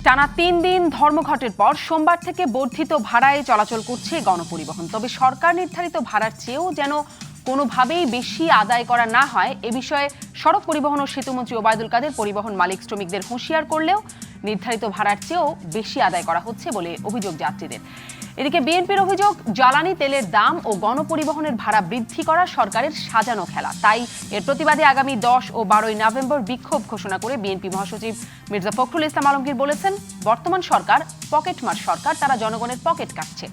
টানা ৩ দিন ধর্মঘটের পর সোমবার থেকে বর্ধিত ভাড়ায় চলাচল করছে গণপরিবহন। তবে সরকার নির্ধারিত ভাড়ার চেয়েও যেন কোনোভাবেই বেশি আদায় করা না হয় এ বিষয়ে সড়ক পরিবহন ও সেতুমন্ত্রী ওবায়দুল কাদের পরিবহন মালিক শ্রমিকদের হুঁশিয়ার করলেও নির্ধারিত ভাড়ার চেয়েও বেশি আদায় করা হচ্ছে বলে অভিযোগ যাত্রীদের। এদিকে বিএনপির অভিযোগ, জ্বালানি তেলের দাম ও গণপরিবহনের ভাড়া বৃদ্ধি করা সরকারের সাজানো খেলা। তাই এর প্রতিবাদে আগামী 10 ও 12 নভেম্বর বিক্ষোভ ঘোষণা করে বিএনপি মহাসচিব মির্জা ফখরুল ইসলাম আলমগীর বলেছেন, বর্তমান সরকার পকেটমার সরকার, তারা জনগণের পকেট কাটছে।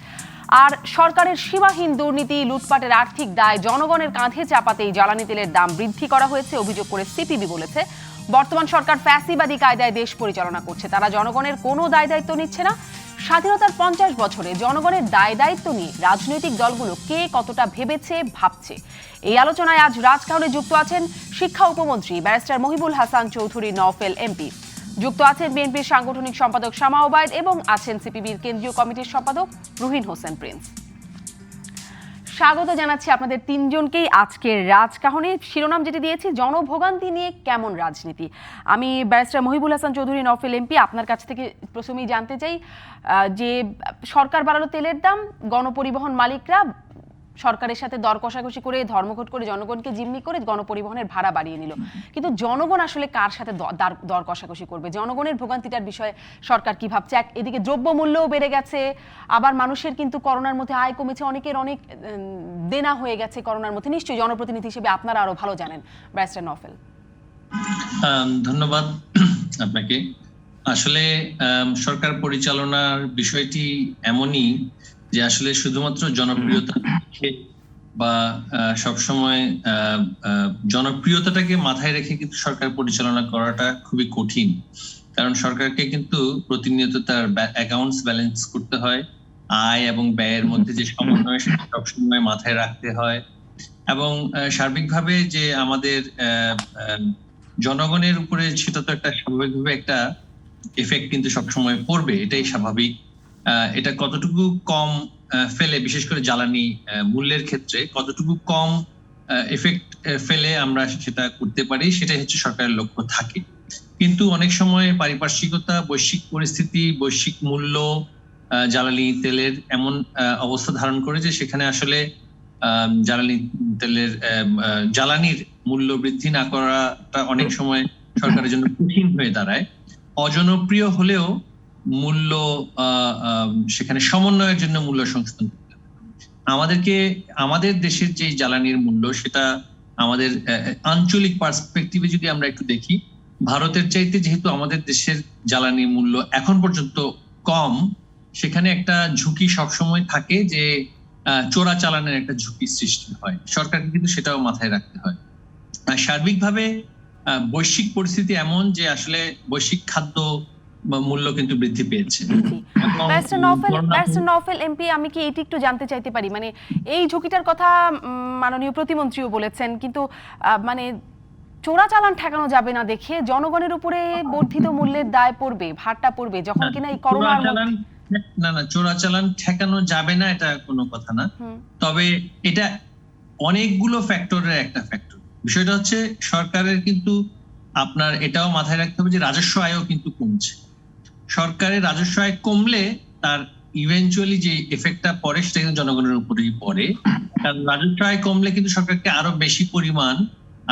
আর সরকারের সীমাহীন দুর্নীতি, লুটপাটের আর্থিক দায় জনগণের কাঁধে চাপাতেই জ্বালানি তেলের দাম বৃদ্ধি করা হয়েছে অভিযোগ করে সিপিবি বলেছে, বর্তমান সরকার ফ্যাসিবাদী কায়দায় দেশ পরিচালনা করছে, তারা জনগণের কোনো দায় দায়িত্ব নিচ্ছে না। স্বাধীনতার 50 বছরে জনগণের দায় দায়িত্ব নিয়ে রাজনৈতিক দলগুলো কে কতটা ভেবেছে ভাবছে, এই আলোচনায় আজ রাজকাহনে যুক্ত আছেন শিক্ষা উপমন্ত্রী ব্যারিস্টার মহিবুল হাসান চৌধুরী নওফেল এমপি, যুক্ত আছেন বিএনপির সাংগঠনিক সম্পাদক শামা ওবায়দ এবং আছেন সিপিবির কেন্দ্রীয় কমিটির সম্পাদক রুহিন হোসেন প্রিন্স। স্বাগত জানাচ্ছি আপনাদের তিনজনকেই আজকের রাজকাহনে। শিরোনাম যেটি দিয়েছি, জনভোগান্তি নিয়ে কেমন রাজনীতি। আমি ব্যারিস্টার মহিবুল হাসান চৌধুরী নওফেল এমপি, আপনার কাছ থেকে প্রথমেই জানতে চাই যে সরকার বাড়ালো তেলের দাম, গণপরিবহন মালিকরা সরকারের সাথে দর কষাকষি করে, ধর্মঘট করে, জনগণকে জিম্মি করে গণপরিবহনের ভাড়া বাড়িয়ে নিল, কিন্তু জনগণ আসলে কার সাথে দর কষাকষি করবে? জনগণের ভোগান্তিটার বিষয়ে সরকার কি ভাবছে? এদিকে দ্রব্যমূল্যও বেড়ে গেছে, আবার মানুষের কিন্তু করোনার মধ্যে আয় কমেছে, অনেকের অনেক দেনা হয়ে গেছে করোনার মধ্যে। নিশ্চয়ই জনপ্রতিনিধি হিসেবে আপনারা আরো ভালো জানেন, ব্যারিস্টার নওফেল। ধন্যবাদ আপনাকে। আসলে সরকার পরিচালনার বিষয়টি এমনই যে আসলে শুধুমাত্র জনপ্রিয়তা বা সবসময় জনপ্রিয়তাটাকে মাথায় রেখে কিন্তু সরকার পরিচালনা করাটা খুবই কঠিন, কারণ সরকারকে কিন্তু প্রতিনিয়ত তার অ্যাকাউন্টস ব্যালেন্স করতে হয়, আয় এবং ব্যয়ের মধ্যে যে সমন্বয় সেটা সবসময় মাথায় রাখতে হয়, এবং সার্বিকভাবে যে আমাদের জনগণের উপরে সেটা তো একটা স্বাভাবিকভাবে একটা এফেক্ট কিন্তু সবসময় পড়বে, এটাই স্বাভাবিক। এটা কতটুকু কম ফেলে, বিশেষ করে জ্বালানি মূল্যের ক্ষেত্রে কতটুকু কম এফেক্ট ফেলে আমরা সেটা করতে পারি, সেটাই হচ্ছে সরকারের লক্ষ্য থাকে। কিন্তু অনেক সময় পারিপার্শ্বিকতা, বৈশ্বিক পরিস্থিতি, বৈশ্বিক মূল্য জ্বালানি তেলের এমন অবস্থা ধারণ করে যে সেখানে আসলে জ্বালানি তেলের জ্বালানির মূল্য বৃদ্ধি না করাটা অনেক সময় সরকারের জন্য কঠিন হয়ে দাঁড়ায়। অজনপ্রিয় হলেও মূল্য সেখানে সমন্বয়ের জন্য মূল্য সংশোধন করতে হবে। আমাদেরকে আমাদের দেশের যে জ্বালানির মূল্য, সেটা আমাদের আঞ্চলিক পার্সপেক্টিভে যদি আমরা একটু দেখি, ভারতের চাইতে যেহেতু আমাদের দেশের জ্বালানির মূল্য এখন পর্যন্ত কম, সেখানে একটা ঝুঁকি সবসময় থাকে যে চোরাচালানের একটা ঝুঁকি সৃষ্টি হয়। সরকারকে কিন্তু সেটাও মাথায় রাখতে হয়। সার্বিকভাবে বৈশ্বিক পরিস্থিতি এমন যে আসলে বৈশ্বিক খাদ্য মূল্য কিন্তু বৃদ্ধি পেয়েছে। ব্যারিস্টার নওফেল এমপি, আমি কি এইটি একটু জানতে চাইতে পারি, মানে এই ঝুঁকিটার কথা মাননীয় প্রতিমন্ত্রীও বলেছেন, কিন্তু মানে চোরাচালান ঠেকানো যাবে না দেখে জনগণের উপরে বর্ধিত মূল্যের দায় পড়বে, ভারটা পড়বে, যখন কিনা এই করোনার মধ্যে। না, চোরাচালান ঠেকানো যাবে না এটা কোনো কথা না, তবে এটা অনেকগুলো ফ্যাক্টরের একটা ফ্যাক্টর। বিষয়টা হচ্ছে সরকারের কিন্তু আপনার এটাও মাথায় রাখতে হবে যে রাজস্ব আয়ও কিন্তু কমছে। সরকারের রাজস্ব আয় কমলে তার ইভেন্চুয়ালি যে এফেক্টটা পড়ে সেটা কিন্তু জনগণের উপরেই পড়ে, কারণ রাজস্ব আয় কমলে কিন্তু সরকারকে আরো বেশি পরিমাণ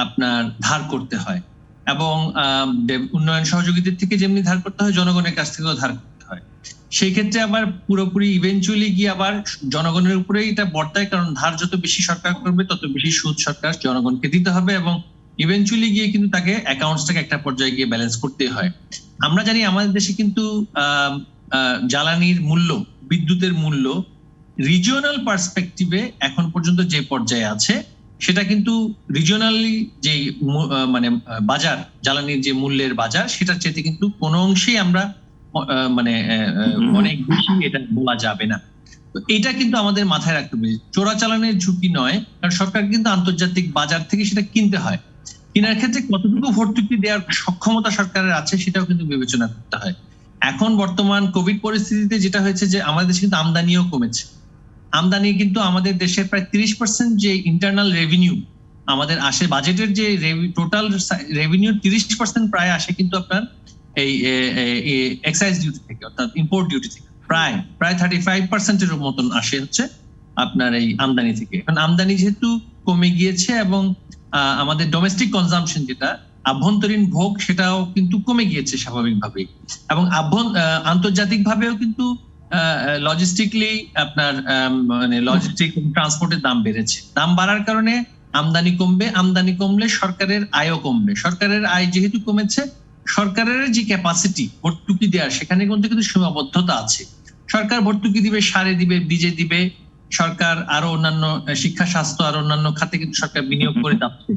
আপনার ধার করতে হয়, এবং উন্নয়ন সহযোগিতার থেকে যেমনি ধার করতে হয়, জনগণের কাছ থেকেও ধার করতে হয়। সেই ক্ষেত্রে আবার পুরোপুরি ইভেন্চুয়ালি গিয়ে আবার জনগণের উপরেই এটা বর্তায়, কারণ ধার যত বেশি সরকার করবে তত বেশি সুদ সরকার জনগণকে দিতে হবে, এবং ইভেন্চুয়ালি গিয়ে কিন্তু তাকে অ্যাকাউন্টসটাকে একটা পর্যায়ে গিয়ে ব্যালেন্স করতে হয়। আমরা জানি আমাদের দেশে কিন্তু জ্বালানির মূল্য, বিদ্যুতের মূল্য রিজিওনাল পার্সপেক্টিভে এখন পর্যন্ত যে পর্যায়ে আছে, সেটা কিন্তু রিজিওনালি যে মানে বাজার, জ্বালানির যে মূল্যের বাজার, সেটার চেয়ে কিন্তু কোনো অংশেই আমরা মানে অনেক বেশি এটা বলা যাবে না। তো এটা কিন্তু আমাদের মাথায় রাখতে হবে। চোরাচালানের ঝুঁকি নয়, কারণ সরকার কিন্তু আন্তর্জাতিক বাজার থেকে সেটা কিনতে হয়, কেনার ক্ষেত্রে কতটুকু ভর্তুকি দেওয়ার সক্ষমতা সরকারের আছে সেটাও কিন্তু বিবেচনা করতে হয়। এখন বর্তমান কোভিড পরিস্থিতিতে যেটা হয়েছে যে আমাদের দেশে কিন্তু আমদানিও কমেছে। আমদানি কিন্তু আমাদের দেশের প্রায় 30% যে ইন্টারনাল রেভিনিউ আমাদের আসে, বাজেটের যে টোটাল রেভিনিউ 30% প্রায় আসে কিন্তু আপনার এই এক্সাইজ ডিউটি থেকে, অর্থাৎ ইম্পোর্ট ডিউটি থেকে প্রায় 35% মতন আসে হচ্ছে আপনার এই আমদানি থেকে। এখন আমদানি যেহেতু কমে গিয়েছে এবং আমাদের ডোমেস্টিক কনজাম্পশন যেটা আভ্যন্তরীণ ভোগ সেটাও কিন্তু কমে গিয়েছে স্বাভাবিকভাবেই, এবং আন্তর্জাতিক ভাবেও কিন্তু লজিস্টিকলি আপনার মানে লজিস্টিক ট্রান্সপোর্টের দাম বেড়েছে। দাম বাড়ার কারণে আমদানি কমবে, আমদানি কমলে সরকারের আয়ও কমবে। সরকারের আয় যেহেতু কমেছে, সরকারের যে ক্যাপাসিটি ভর্তুকি দেওয়ার সেখানে কিন্তু সীমাবদ্ধতা আছে। সরকার ভর্তুকি দিবে, সারে দিবে, বীজে দিবে, সরকার আরো অন্যান্য শিক্ষা, স্বাস্থ্য আর অন্যান্য খাতে কিন্তু সরকার বিনিয়োগ করে যাচ্ছে,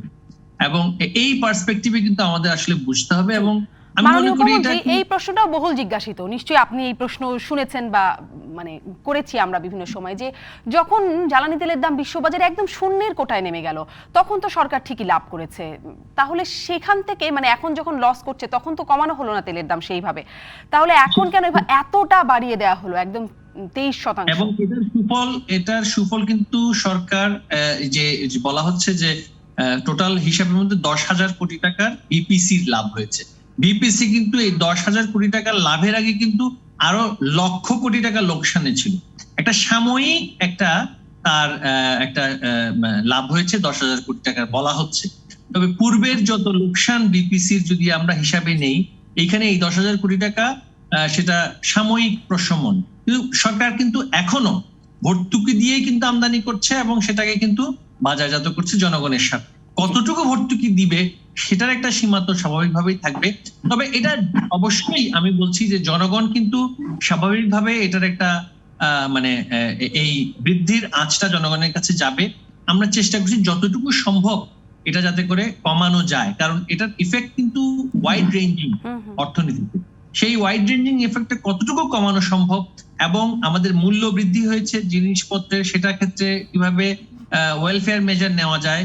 এবং এই পার্সপেক্টিভে কিন্তু আমাদের আসলে বুঝতে হবে। এবং আমি মনে করি এই প্রশ্নটাও বহুল জিজ্ঞাসিত, নিশ্চয়ই আপনি এই প্রশ্ন শুনেছেন বা মানে করেছি আমরা বিভিন্ন সময়, যে যখন জ্বালানি তেলের দাম বিশ্ববাজারে একদম শূন্যের কোটায় নেমে গেল তখন তো সরকার ঠিকই লাভ করেছে, তাহলে সেখান থেকে মানে এখন যখন লস করছে তখন তো কমানো হলো না তেলের দাম সেইভাবে, তাহলে এখন কেন এতটা বাড়িয়ে দেওয়া হলো একদম 23%? এবং এটার সুফল কিন্তু সরকার যে বলা হচ্ছে যে টোটাল হিসাবের মধ্যে 10,000 কোটি টাকার বিপিসির লাভ হয়েছে। বিপিসি কিন্তু এই 10,000 কোটি টাকার লাভের আগে কিন্তু আরো লক্ষ কোটি টাকা লোকসানে ছিল। একটা সাময়িক তার একটা লাভ হয়েছে 10,000 কোটি টাকার বলা হচ্ছে, তবে পূর্বের যত লোকসান বিপিসির যদি আমরা হিসাবে নেই, এইখানে এই 10,000 কোটি টাকা সেটা সাময়িক প্রশমন। কিন্তু সরকার কিন্তু এখনো ভর্তুকি দিয়েই কিন্তু আমদানি করছে এবং সেটাকে কিন্তু বাজারজাত করছে জনগণের সাথে। কতটুকু ভর্তুকি দিবে সেটার একটা সীমা তো স্বাভাবিকভাবেই থাকবে, তবে এটা অবশ্যই আমি বলছি যে জনগণ কিন্তু স্বাভাবিকভাবে এটার একটা মানে এই বৃদ্ধির আঁচটা জনগণের কাছে যাবে। আমরা চেষ্টা করছি যতটুকু সম্ভব এটা যাতে করে কমানো যায়, কারণ এটার ইফেক্ট কিন্তু ওয়াইড রেঞ্জিং অর্থনীতিতে। সেই ওয়াইড রেঞ্জিং এফেক্টটা কতটুকু কমানো সম্ভব এবং আমাদের মূল্য বৃদ্ধি হয়েছে জিনিসপত্রের, সেটা ক্ষেত্রে কিভাবে ওয়েলফেয়ার মেজার নেওয়া যায়,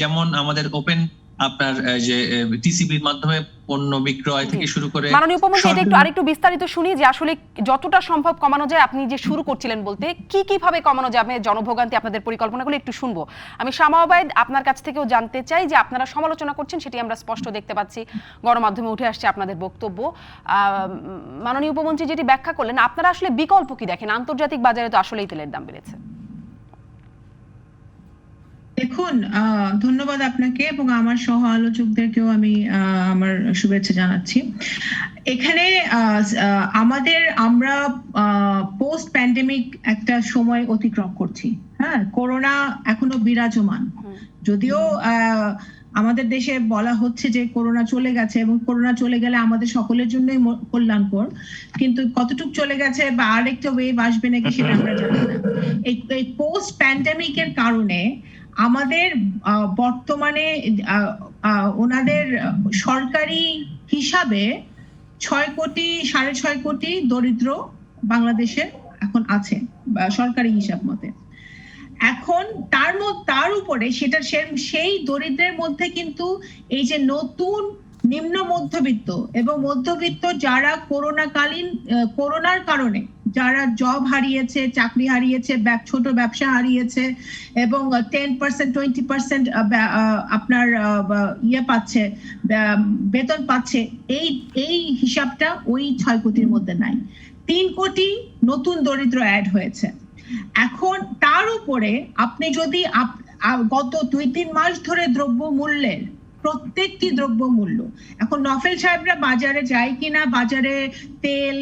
যেমন আমাদের ওপেন আপনার যে টিসিবির মাধ্যমে পণ্য বিক্রয় থেকে শুরু করে। মাননীয় উপমন্ত্রী, এটা একটু আরেকটু বিস্তারিত শুনি যে আসলে যতটা সম্ভব কমানো যায়, আপনি যে শুরু করছিলেন বলতে কি ভাবে কমানো যাবে জনভোগান্তি, আপনাদের পরিকল্পনাগুলো একটু শুনবো। আমি শামা ওবায়েদ আপনার কাছ থেকেও জানতে চাই যে আপনারা সমালোচনা করছেন, সেটি আমরা স্পষ্ট দেখতে পাচ্ছি, গণমাধ্যমে উঠে আসছে আপনাদের বক্তব্য। মাননীয় উপমন্ত্রী যেটি ব্যাখ্যা করলেন, আপনারা আসলে বিকল্প কি দেখেন? আন্তর্জাতিক বাজারে তো আসলেই তেলের দাম বেড়েছে। দেখুন, ধন্যবাদ আপনাকে এবং আমার সহ আলোচকদেরকেও আমি আমার শুভেচ্ছা জানাচ্ছি। এখানে আমরা পোস্ট প্যান্ডেমিক একটা সময় অতিক্রম করছি। হ্যাঁ, করোনা এখনো বিরাজমান, যদিও আমাদের দেশে বলা হচ্ছে যে করোনা চলে গেছে এবং করোনা চলে গেলে আমাদের সকলের জন্যই কল্যাণকর, কিন্তু কতটুকু চলে গেছে বা আরেকটা ওয়েভ আসবে নাকি সেটা আমরা জানি না। এই পোস্ট প্যান্ডেমিকের কারণে আমাদের বর্তমানে ওনাদের সরকারি হিসাবে 6.5 কোটি দরিদ্র বাংলাদেশে এখন আছে সরকারি হিসাব মতে। এখন তার উপরে সেই দরিদ্রের মধ্যে কিন্তু এই যে নতুন নিম্ন মধ্যবিত্ত এবং মধ্যবিত্ত যারা করোনার কারণে যারা জব হারিয়েছে, চাকরি হারিয়েছে, ছোট ব্যবসা হারিয়েছে এবং 10%-20% আপনার পাচ্ছে, বেতন পাচ্ছে, এই হিসাবটা ওই 6 কোটির মধ্যে নাই। 3 কোটি নতুন দরিদ্র অ্যাড হয়েছে। এখন তার উপরে আপনি যদি গত 2-3 মাস ধরে দ্রব্যমূল্যের প্রত্যেকটি দ্রব্যমূল্য, এখন নফেল সাহেবরা বাজারে যায় কিনা, বাজারে তেল,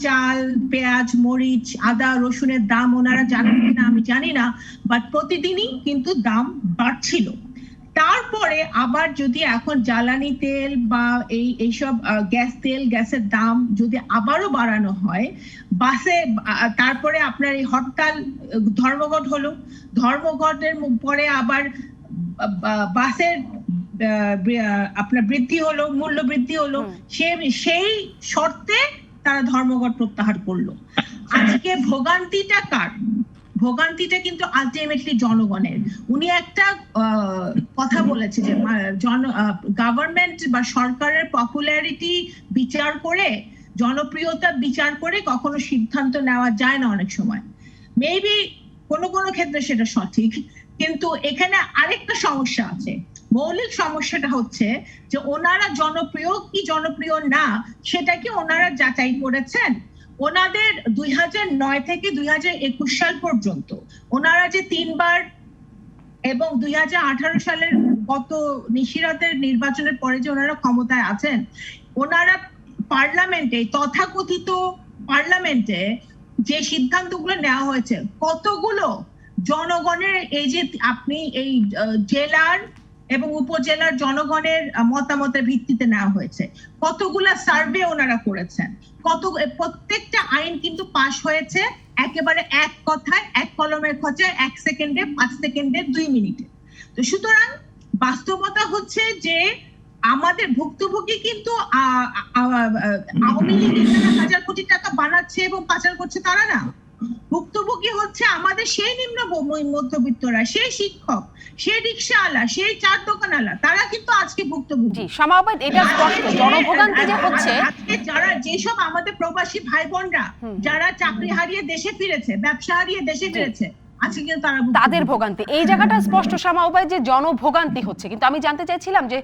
চাল, পেঁয়াজ, মরিচ, আদা, রসুনের দাম ওনারা জানেন কিনা আমি জানি না, বাট প্রতিদিনই কিন্তু দাম বাড়ছিল। তারপরে আবার যদি এখন জ্বালানি তেল বা এইসব গ্যাসের দাম যদি আবারও বাড়ানো হয়, তারপরে আপনার এই হরতাল, ধর্মঘট হলো, ধর্মঘটের পরে আবার বাসের আপনার বৃদ্ধি হলো, মূল্য বৃদ্ধি হলো, সেই শর্তে তারা ধর্মঘট প্রত্যাহার করলো। আজকে ভোগান্তিটা কার? ভোগান্তিটা কিন্তু আলটিমেটলি জনগণের। উনি একটা কথা বলেছে যে গভর্নমেন্ট বা সরকারের পপুলারিটি বিচার করে, জনপ্রিয়তা বিচার করে কখনো সিদ্ধান্ত নেওয়া যায় না অনেক সময়। মেবি কোনো ক্ষেত্রে সেটা সঠিক, কিন্তু এখানে আরেকটা সমস্যা আছে। মৌলিক সমস্যাটা হচ্ছে যে ওনারা জনপ্রিয় কি জনপ্রিয় না সেটা কি ওনারা যাচাই করেছেন? ওনাদের 2009 থেকে 2021 সাল পর্যন্ত ওনারা যে 3 বার এবং 2018 সালের গত নিশিরাতের নির্বাচনের পরে যে ওনারা ক্ষমতায় আছেন, ওনারা পার্লামেন্টে, তথাকথিত পার্লামেন্টে যে সিদ্ধান্তগুলো নেওয়া হয়েছে কতগুলো জনগণের, এই যে আপনি এই জেলার এবং উপজেলার জনগণের মতামতের ভিত্তিতে নেওয়া হয়েছে, কতগুলা সার্ভে ওনারা করেছেন, প্রত্যেকটা আইন কিন্তু পাশ হয়েছে একেবারে এক কথায়, এক কলমের খোঁচায়, 1 সেকেন্ডে, 5 সেকেন্ডে, 2 মিনিটে। তো সুতরাং বাস্তবতা হচ্ছে যে আমাদের ভুক্তভোগী কিন্তু আওয়ামী লীগের যারা হাজার কোটি টাকা বানাচ্ছে এবং পাচার করছে তারা না, ভুক্তভোগী হচ্ছে আমাদের সেই নিম্ন মধ্যবিত্তরা, সেই শিক্ষক, সেই রিকশাওয়ালা, সেই চার দোকানওয়ালা, তারা কিন্তু আজকে ভুক্তভোগী। সমাবেত এটা স্পষ্ট জনভোগান্তি যে হচ্ছে, আজকে যারা যেসব আমাদের প্রবাসী ভাই বোনরা যারা চাকরি হারিয়ে দেশে ফিরেছে, ব্যবসা হারিয়ে দেশে ফিরেছে, আজকে কিন্তু তাদের ভোগান্তি, এই জায়গাটা স্পষ্ট সমাবেত যে জনভোগান্তি হচ্ছে। কিন্তু আমি জানতে চাইছিলাম যে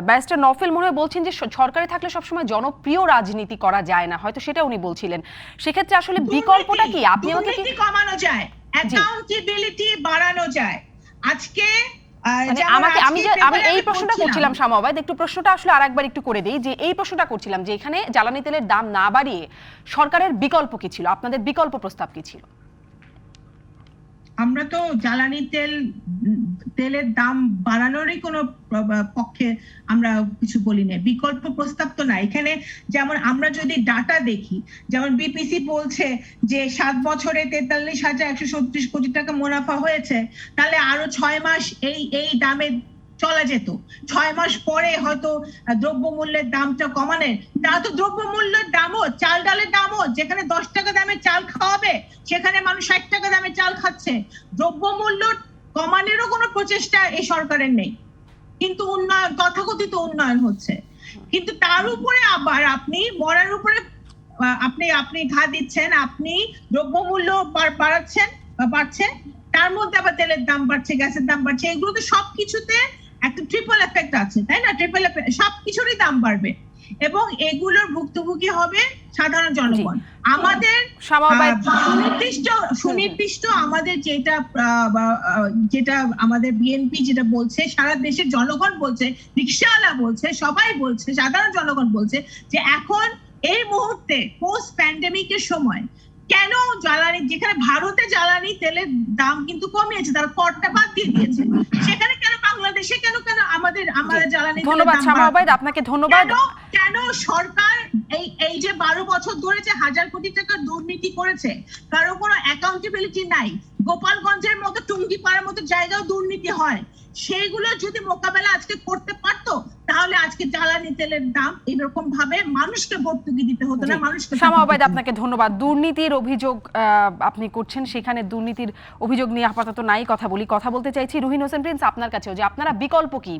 ব্যারিস্টার নফেল মনে হয় বলছেন যে সরকারে থাকলে সবসময় জনপ্রিয় রাজনীতি করা যায় না, হয়তো সেটা উনি বলছিলেন। সেক্ষেত্রে আসলে বিকল্পটা কি? আপনি আমাকে কি কমানো যায়, অ্যাকাউন্টেবিলিটি বাড়ানো যায়। আজকে আমি এই প্রশ্নটা করছিলাম সমাবেত, একটু প্রশ্নটা আসলে আরেকবার একটু করে দেই, যে এই প্রশ্নটা করছিলাম যে এখানে জ্বালানি তেলের দাম না বাড়িয়ে সরকারের বিকল্প কি ছিল, আপনাদের বিকল্প প্রস্তাব কি ছিল? আমরা তো জ্বালানি তেলের দাম বাড়ানোরই কোনো পক্ষে আমরা কিছু বলি না, বিকল্প প্রস্তাব তো না এখানে। যেমন আমরা যদি ডাটা দেখি, যেমন বিপিসি বলছে যে 7 বছরে 43,136 কোটি টাকা মুনাফা হয়েছে, তাহলে আরো 6 মাস এই দামে চলা যেত। 6 মাস পরে হয়তো দ্রব্যমূল্যের দামটা কমানো, তা তো দ্রব্যমূল্যের দামও, চাল ডালের দামও, যেখানে 10 টাকা দামে চাল খাওয়াবে সেখানে মানুষ 60 টাকা দামে চাল খাচ্ছে। দ্রব্যমূল্য কমানোরও কোনো প্রচেষ্টা এই সরকারের নেই, কিন্তু উন্নয়ন, তথাকথিত উন্নয়ন হচ্ছে। কিন্তু তার উপরে আবার আপনি মরার উপরে আপনি ঘা দিচ্ছেন, আপনি দ্রব্যমূল্য বাড়াচ্ছেন বা বাড়ছে, তার মধ্যে আবার তেলের দাম বাড়ছে, গ্যাসের দাম বাড়ছে, এগুলো তো সবকিছুতে একটা ট্রিপল এফেক্ট আছে, তাই না? ট্রিপল এফেক্ট, সবকিছুরই দাম বাড়বে এবং এগুলোর ভুক্তভোগী হবে সাধারণ জনগণ। আমাদের সুনির্দিষ্ট আমাদের যেটা আমাদের বিএনপি যেটা বলছে, সারা দেশের জনগণ বলছে, রিকশাওয়ালা বলছে, সবাই বলছে, সাধারণ জনগণ বলছে যে এখন এই মুহূর্তে পোস্ট প্যান্ডেমিকের সময় কেন জ্বালানি, যেখানে ভারতে জ্বালানি তেলের দাম কিন্তু কমিয়েছে, তারা করটা বাদ দিয়ে দিয়েছে, সেখানে কেন বাংলাদেশে কেন আমাদের জ্বালানি? ধন্যবাদ সমাবেত, আপনাকে ধন্যবাদ। কেন সরকার এই যে 12 বছর ধরে যে 1000 কোটি টাকা দুর্নীতি করেছে, কারো কোনো অ্যাকাউন্টেবিলিটি নাই, গোপালগঞ্জের মতো টুঙ্গিপাড়ার মতো জায়গায় দুর্নীতি হয়, সেইগুলো যদি মোকাবেলা আজকে করতে পারতো তাহলে আজকে জ্বালানি তেলের দাম এরকম ভাবে মানুষকে ভর্তুকি দিতে হতো না। মানুষকে সমাবেত, আপনাকে ধন্যবাদ। দুর্নীতির অভিযোগ আপনি করছেন, সেখানে দুর্নীতির অভিযোগ নিয়ে আপাতত নাই কথা বলতে চাইছি রুহিন হোসেন প্রিন্স আপনার কাছেও, যে আপনারা বিকল্প কি